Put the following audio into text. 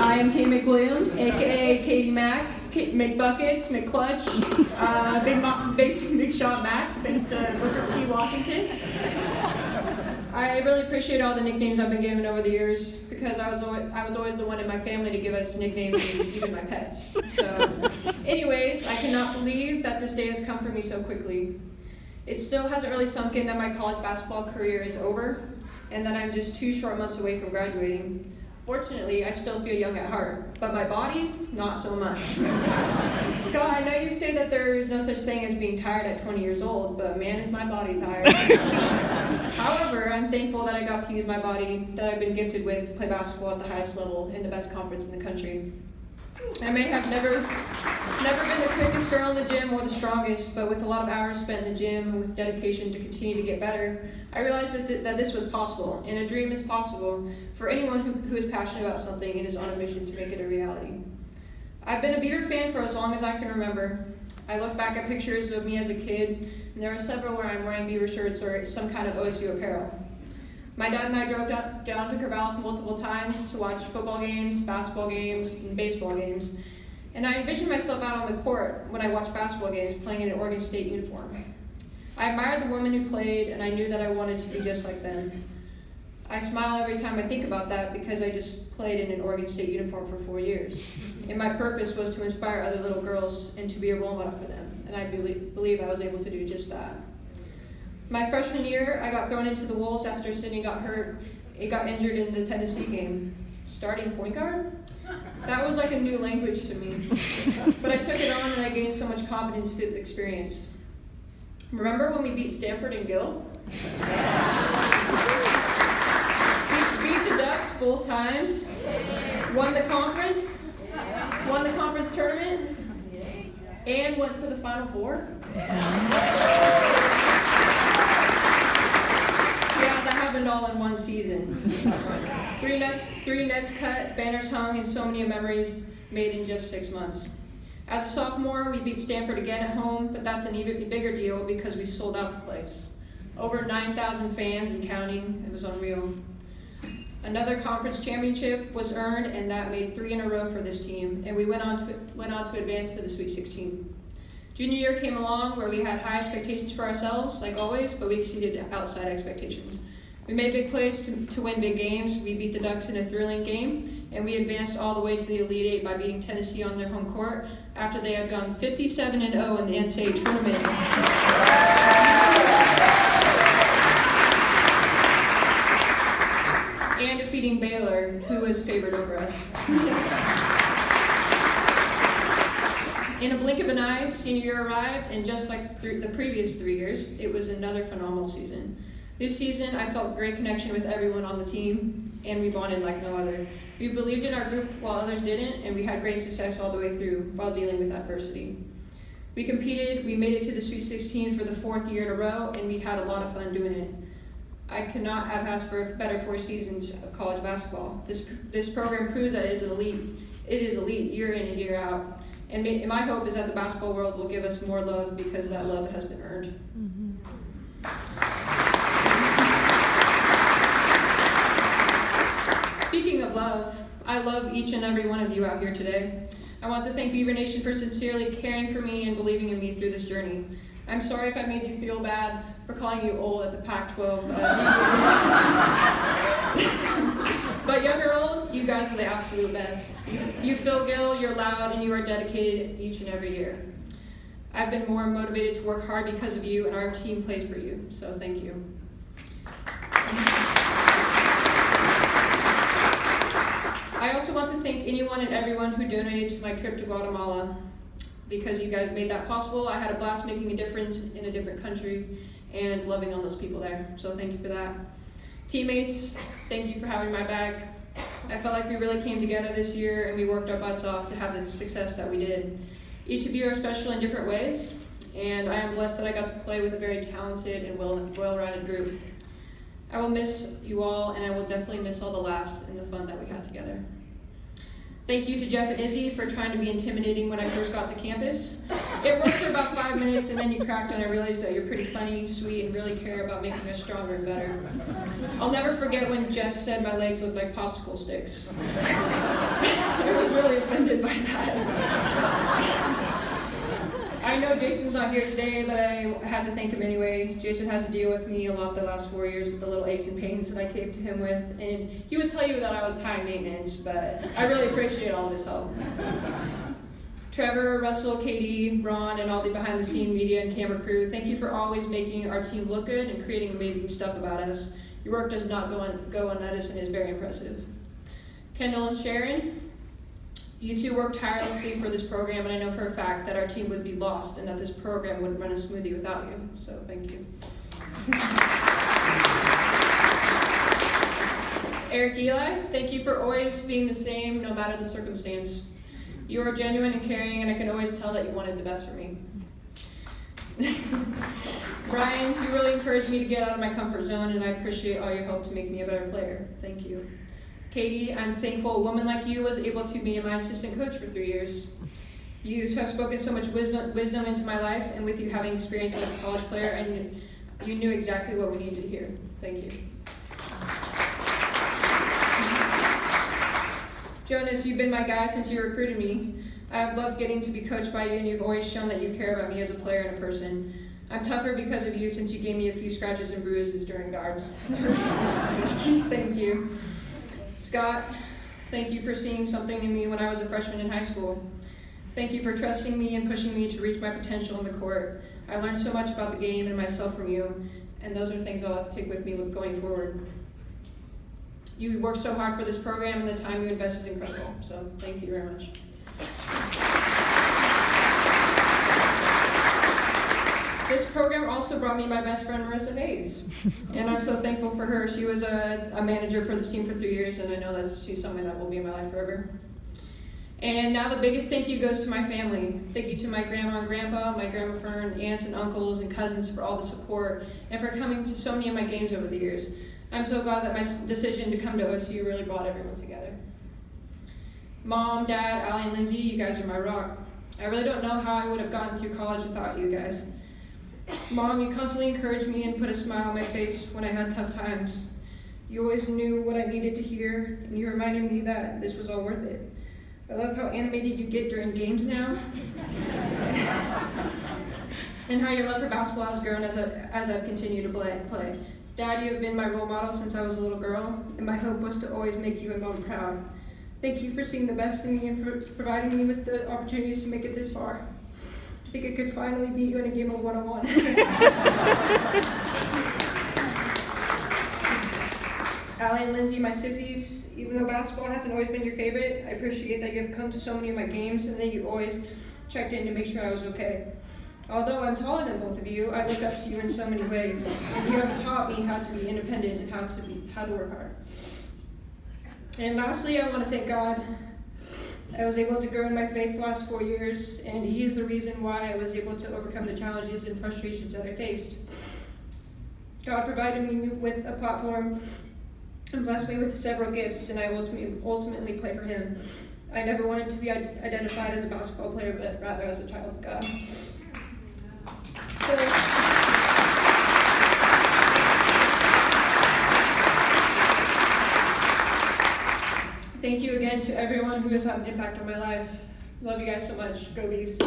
I am Kate McWilliams, aka Katie Mack, McBuckets, McClutch, Big Shot Mac, thanks to Booker T. Washington. I really appreciate all the nicknames I've been given over the years because I was always the one in my family to give us nicknames, even my pets. So, anyways, I cannot believe that this day has come for me so quickly. It still hasn't really sunk in that my college basketball career is over and that I'm just 2 short months away from graduating. Fortunately, I still feel young at heart, but my body, not so much. Scott, I know you say that there is no such thing as being tired at 20 years old, but man, is my body tired. However, I'm thankful that I got to use my body that I've been gifted with to play basketball at the highest level in the best conference in the country. I may have never been the quickest girl in the gym or the strongest, but with a lot of hours spent in the gym and with dedication to continue to get better, I realized that this was possible, and a dream is possible for anyone who is passionate about something and is on a mission to make it a reality. I've been a Beaver fan for as long as I can remember. I look back at pictures of me as a kid, and there are several where I'm wearing Beaver shirts or some kind of OSU apparel. My dad and I drove down to Corvallis multiple times to watch football games, basketball games, and baseball games. And I envisioned myself out on the court when I watched basketball games playing in an Oregon State uniform. I admired the women who played, and I knew that I wanted to be just like them. I smile every time I think about that because I just played in an Oregon State uniform for 4 years. And my purpose was to inspire other little girls and to be a role model for them. And I believe I was able to do just that. My freshman year, I got thrown into the Wolves after Sydney got hurt. It got injured in the Tennessee game. Starting point guard? That was like a new language to me. But I took it on and I gained so much confidence through the experience. Remember when we beat Stanford and Gill? We beat the Ducks both times, won the conference tournament, and went to the Final Four. Happened all in one season. Three nets cut, banners hung, and so many memories made in just 6 months. As a sophomore, we beat Stanford again at home, but that's an even bigger deal because we sold out the place. Over 9,000 fans and counting. It was unreal. Another conference championship was earned, and that made 3 in a row for this team, and we went on to advance to the Sweet 16. Junior year came along where we had high expectations for ourselves, like always, but we exceeded outside expectations. We made big plays to win big games. We beat the Ducks in a thrilling game, and we advanced all the way to the Elite Eight by beating Tennessee on their home court after they had gone 57-0 in the NCAA tournament. And defeating Baylor, who was favored over us. In a blink of an eye, senior year arrived, and just like the previous 3 years, it was another phenomenal season. This season, I felt great connection with everyone on the team, and we bonded like no other. We believed in our group while others didn't, and we had great success all the way through while dealing with adversity. We competed, we made it to the Sweet 16 for the 4th year in a row, and we had a lot of fun doing it. I could not have asked for better 4 seasons of college basketball. This program proves that it is elite year in and year out. And my hope is that the basketball world will give us more love because that love has been earned. Speaking of love, I love each and every one of you out here today. I want to thank Beaver Nation for sincerely caring for me and believing in me through this journey. I'm sorry if I made you feel bad for calling you old at the Pac-12. But young or old, you guys are the absolute best. You fill Gill, you're loud, and you are dedicated each and every year. I've been more motivated to work hard because of you, and our team plays for you, so thank you. I also want to thank anyone and everyone who donated to my trip to Guatemala. Because you guys made that possible, I had a blast making a difference in a different country and loving on those people there. So thank you for that. Teammates, thank you for having my back. I felt like we really came together this year and we worked our butts off to have the success that we did. Each of you are special in different ways, and I am blessed that I got to play with a very talented and well-rounded group. I will miss you all, and I will definitely miss all the laughs and the fun that we had together. Thank you to Jeff and Izzy for trying to be intimidating when I first got to campus. It worked for about 5 minutes, and then you cracked, and I realized that you're pretty funny, sweet, and really care about making us stronger and better. I'll never forget when Jeff said my legs looked like popsicle sticks. I was really offended by that. I know Jason's not here today, but I had to thank him anyway. Jason had to deal with me a lot the last 4 years with the little aches and pains that I came to him with, and he would tell you that I was high maintenance, but I really appreciate all of his help. Trevor, Russell, Katie, Ron, and all the behind-the-scene media and camera crew, thank you for always making our team look good and creating amazing stuff about us. Your work does not go unnoticed and is very impressive. Kendall and Sharon, you two worked tirelessly for this program, and I know for a fact that our team would be lost and that this program wouldn't run a smoothie without you, so thank you. Eric Eli, thank you for always being the same no matter the circumstance. You are genuine and caring, and I can always tell that you wanted the best for me. Brian, you really encouraged me to get out of my comfort zone, and I appreciate all your help to make me a better player. Thank you. Katie, I'm thankful a woman like you was able to be my assistant coach for 3 years. You have spoken so much wisdom into my life, and with you having experience as a college player, and you knew exactly what we needed to hear. Thank you. Jonas, you've been my guy since you recruited me. I have loved getting to be coached by you, and you've always shown that you care about me as a player and a person. I'm tougher because of you since you gave me a few scratches and bruises during guards. Thank you. Scott, thank you for seeing something in me when I was a freshman in high school. Thank you for trusting me and pushing me to reach my potential on the court. I learned so much about the game and myself from you, and those are things I'll take with me going forward. You worked so hard for this program, and the time you invest is incredible, so thank you very much. This program also brought me my best friend, Marissa Hayes, and I'm so thankful for her. She was a manager for this team for 3 years, and I know that she's someone that will be in my life forever. And now the biggest thank you goes to my family. Thank you to my grandma and grandpa, my grandma Fern, aunts and uncles and cousins for all the support, and for coming to so many of my games over the years. I'm so glad that my decision to come to OSU really brought everyone together. Mom, Dad, Allie, and Lindsay, you guys are my rock. I really don't know how I would have gotten through college without you guys. Mom, you constantly encouraged me and put a smile on my face when I had tough times. You always knew what I needed to hear, and you reminded me that this was all worth it. I love how animated you get during games now, and how your love for basketball has grown as I've continued to play. Dad, you have been my role model since I was a little girl, and my hope was to always make you and Mom proud. Thank you for seeing the best in me and for providing me with the opportunities to make it this far. I think I could finally beat you in a game of one-on-one. Allie and Lindsay, my sissies, even though basketball hasn't always been your favorite, I appreciate that you have come to so many of my games and that you always checked in to make sure I was okay. Although I'm taller than both of you, I look up to you in so many ways, and you have taught me how to be independent and how to work hard. And lastly, I want to thank God. I was able to grow in my faith the last 4 years, and He is the reason why I was able to overcome the challenges and frustrations that I faced. God provided me with a platform and blessed me with several gifts, and I ultimately play for Him. I never wanted to be identified as a basketball player, but rather as a child of God. So, thank you again to everyone who has had an impact on my life. Love you guys so much. Go Beavs.